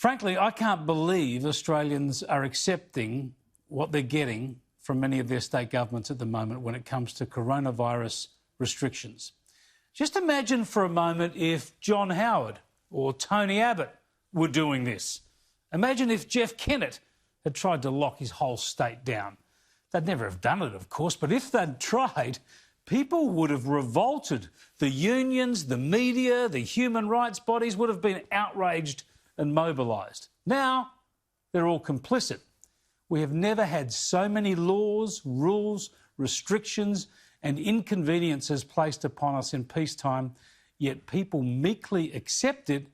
Frankly, I can't believe Australians are accepting what they're getting from many of their state governments at the moment when it comes to coronavirus restrictions. Just imagine for a moment if John Howard or Tony Abbott were doing this. Imagine if Jeff Kennett had tried to lock his whole state down. They'd never have done it, of course, but if they'd tried, people would have revolted. The unions, the media, the human rights bodies would have been outraged and mobilised. Now, they're all complicit. We have never had so many laws, rules, restrictions and inconveniences placed upon us in peacetime, yet people meekly accept it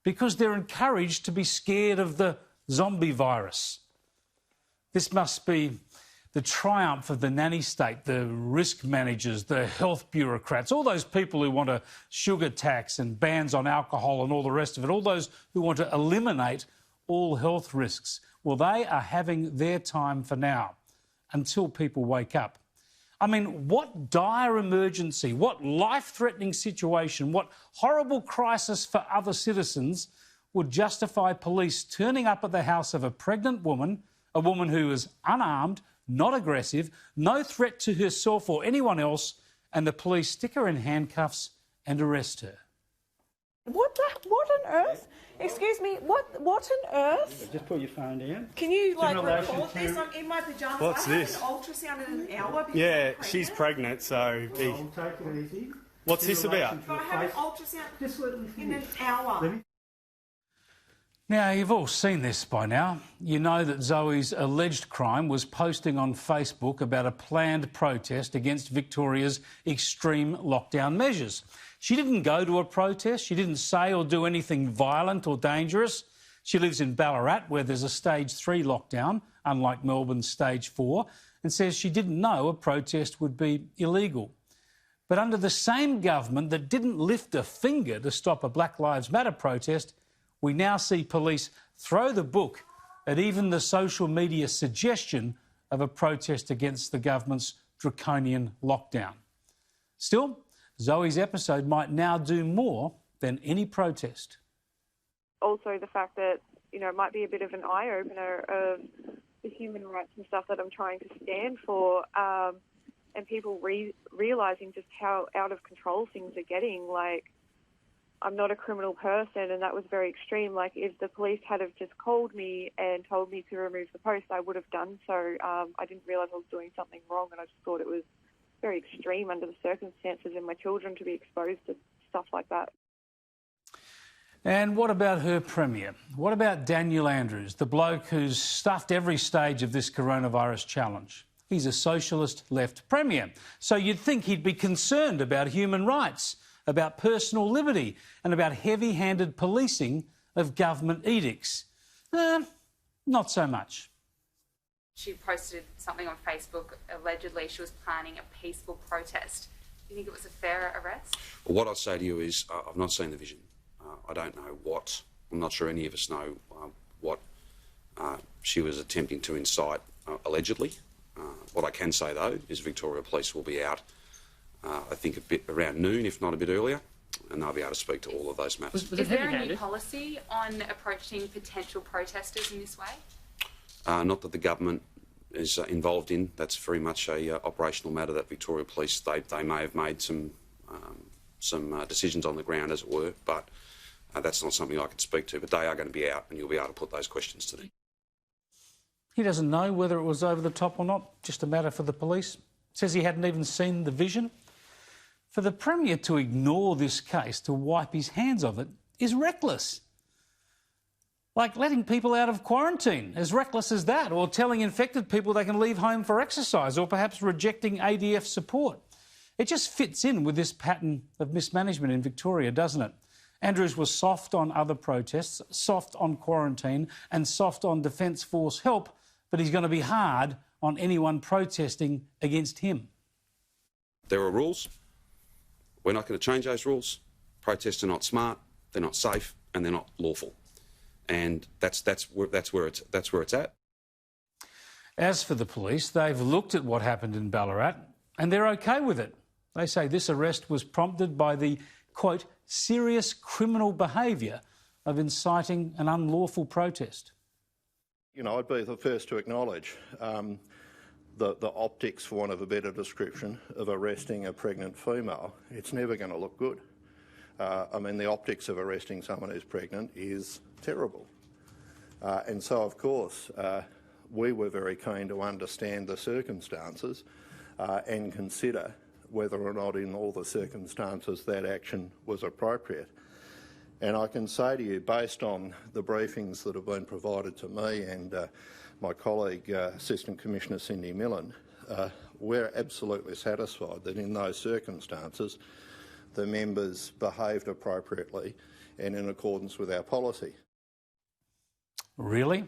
because they're encouraged to be scared of the zombie virus. This must be the triumph of the nanny state, the risk managers, the health bureaucrats, all those people who want a sugar tax and bans on alcohol and all the rest of it, all those who want to eliminate all health risks. Well, they are having their time for now, until people wake up. I mean, what dire emergency, what life-threatening situation, what horrible crisis for other citizens would justify police turning up at the house of a pregnant woman, a woman who is unarmed, not aggressive, no threat to herself or anyone else, and the police stick her in handcuffs and arrest her? What on earth? Excuse me, what on earth? Just put your phone down. Can you, record this? I'm in my pyjamas. What's this? I had an ultrasound in an hour. Yeah, she's pregnant, so... I'll take it easy. What's this about? I had an ultrasound in an hour. Now, you've all seen this by now. You know that Zoe's alleged crime was posting on Facebook about a planned protest against Victoria's extreme lockdown measures. She didn't go to a protest. She didn't say or do anything violent or dangerous. She lives in Ballarat, where there's a stage 3 lockdown, unlike Melbourne's stage 4, and says she didn't know a protest would be illegal. But under the same government that didn't lift a finger to stop a Black Lives Matter protest, we now see police throw the book at even the social media suggestion of a protest against the government's draconian lockdown. Still, Zoe's episode might now do more than any protest. Also the fact that, it might be a bit of an eye-opener of the human rights and stuff that I'm trying to stand for, and people realising just how out of control things are getting. I'm not a criminal person, and that was very extreme. If the police had have just called me and told me to remove the post, I would have done so. I didn't realise I was doing something wrong, and I just thought it was very extreme under the circumstances, and my children to be exposed to stuff like that. And what about her premier? What about Daniel Andrews, the bloke who's stuffed every stage of this coronavirus challenge? He's a socialist left premier, so you'd think he'd be concerned about human rights, about personal liberty and about heavy-handed policing of government edicts. Not so much. She posted something on Facebook. Allegedly, she was planning a peaceful protest. Do you think it was a fair arrest? Well, what I'd say to you is I've not seen the vision. I don't know what, I'm not sure any of us know what she was attempting to incite, allegedly. What I can say, though, is Victoria Police will be out I think a bit around noon, if not a bit earlier, and they'll be able to speak to all of those matters. Is there a new policy on approaching potential protesters in this way? Not that the government is involved in. That's very much a operational matter that Victoria Police, they may have made some decisions on the ground, as it were, but that's not something I could speak to. But they are going to be out, and you'll be able to put those questions to them. He doesn't know whether it was over the top or not, just a matter for the police. Says he hadn't even seen the vision. For the Premier to ignore this case, to wipe his hands of it, is reckless. Like letting people out of quarantine, as reckless as that, or telling infected people they can leave home for exercise, or perhaps rejecting ADF support. It just fits in with this pattern of mismanagement in Victoria, doesn't it? Andrews was soft on other protests, soft on quarantine and soft on Defence Force help, but he's going to be hard on anyone protesting against him. There are rules. We're not going to change those rules. Protests are not smart, they're not safe, and they're not lawful. And that's where it's at. As for the police, they've looked at what happened in Ballarat and they're okay with it. They say this arrest was prompted by the, quote, serious criminal behaviour of inciting an unlawful protest. You know, I'd be the first to acknowledge the optics, for want of a better description, of arresting a pregnant female. It's never going to look good. I mean, the optics of arresting someone who's pregnant is terrible. And so, of course, we were very keen to understand the circumstances and consider whether or not in all the circumstances that action was appropriate. And I can say to you, based on the briefings that have been provided to me and my colleague, Assistant Commissioner Cindy Millen, we're absolutely satisfied that in those circumstances the members behaved appropriately and in accordance with our policy. Really?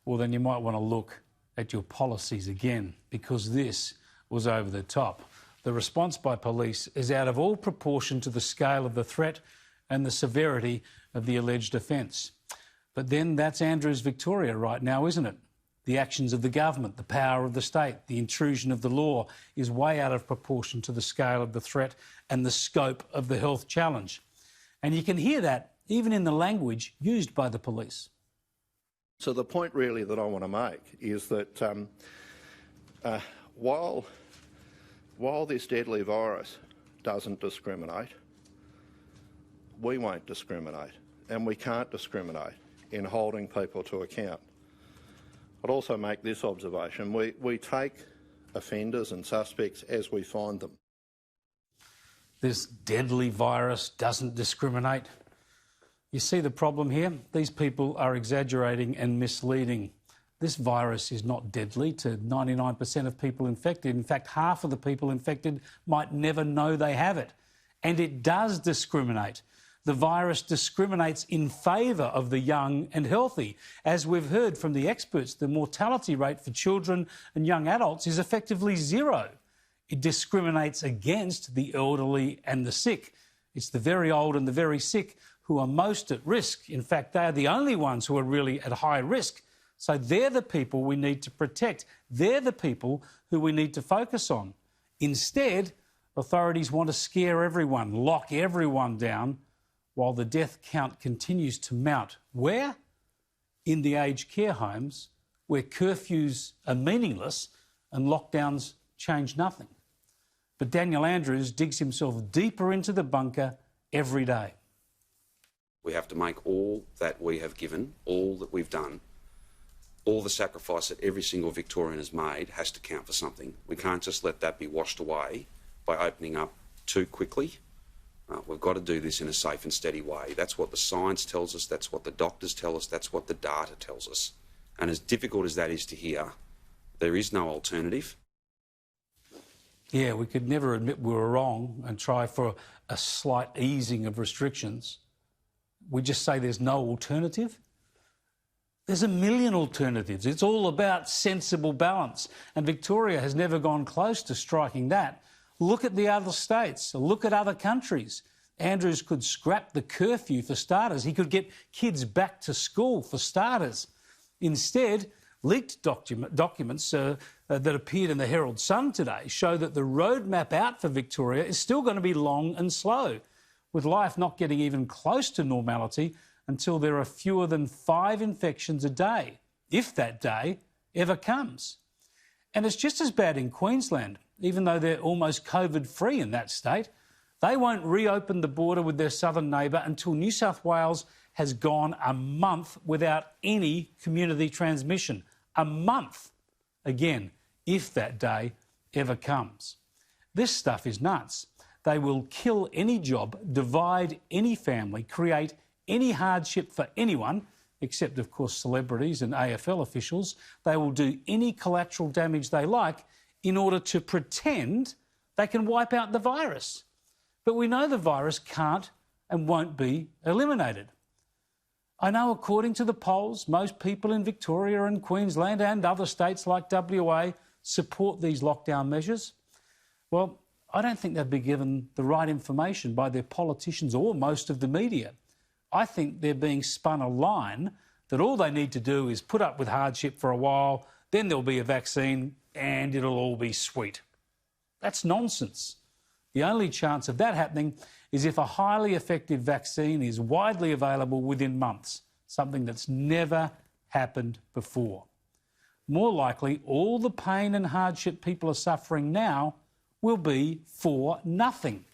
Well, then you might want to look at your policies again, because this was over the top. The response by police is out of all proportion to the scale of the threat and the severity of the alleged offence. But then that's Andrews Victoria right now, isn't it? The actions of the government, the power of the state, the intrusion of the law is way out of proportion to the scale of the threat and the scope of the health challenge. And you can hear that even in the language used by the police. So the point really that I want to make is that while this deadly virus doesn't discriminate, we won't discriminate, and we can't discriminate in holding people to account. I'd also make this observation. We take offenders and suspects as we find them. This deadly virus doesn't discriminate. You see the problem here? These people are exaggerating and misleading. This virus is not deadly to 99% of people infected. In fact, half of the people infected might never know they have it. And it does discriminate. The virus discriminates in favour of the young and healthy. As we've heard from the experts, the mortality rate for children and young adults is effectively zero. It discriminates against the elderly and the sick. It's the very old and the very sick who are most at risk. In fact, they are the only ones who are really at high risk. So they're the people we need to protect. They're the people who we need to focus on. Instead, authorities want to scare everyone, lock everyone down, while the death count continues to mount. Where? In the aged care homes, where curfews are meaningless and lockdowns change nothing. But Daniel Andrews digs himself deeper into the bunker every day. We have to make all that we have given, all that we've done, all the sacrifice that every single Victorian has made has to count for something. We can't just let that be washed away by opening up too quickly. We've got to do this in a safe and steady way. That's what the science tells us, that's what the doctors tell us, that's what the data tells us. And as difficult as that is to hear, there is no alternative. Yeah, we could never admit we were wrong and try for a slight easing of restrictions. We just say there's no alternative. There's a million alternatives. It's all about sensible balance. And Victoria has never gone close to striking that. Look at the other states. Look at other countries. Andrews could scrap the curfew for starters. He could get kids back to school for starters. Instead, leaked documents that appeared in the Herald Sun today show that the roadmap out for Victoria is still going to be long and slow, with life not getting even close to normality until there are fewer than 5 infections a day, if that day ever comes. And it's just as bad in Queensland, even though they're almost COVID-free in that state. They won't reopen the border with their southern neighbour until New South Wales has gone a month without any community transmission. A month, again, if that day ever comes. This stuff is nuts. They will kill any job, divide any family, create any hardship for anyone, except, of course, celebrities and AFL officials. They will do any collateral damage they like in order to pretend they can wipe out the virus. But we know the virus can't and won't be eliminated. I know, according to the polls, most people in Victoria and Queensland and other states like WA support these lockdown measures. Well, I don't think they've been given the right information by their politicians or most of the media. I think they're being spun a line that all they need to do is put up with hardship for a while, then there'll be a vaccine and it'll all be sweet. That's nonsense. The only chance of that happening is if a highly effective vaccine is widely available within months, something that's never happened before. More likely, all the pain and hardship people are suffering now will be for nothing.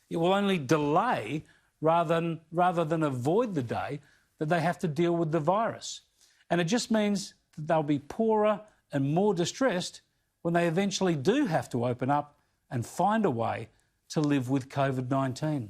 It will only delay rather than avoid the day that they have to deal with the virus. And it just means that they'll be poorer and more distressed when they eventually do have to open up and find a way to live with COVID-19.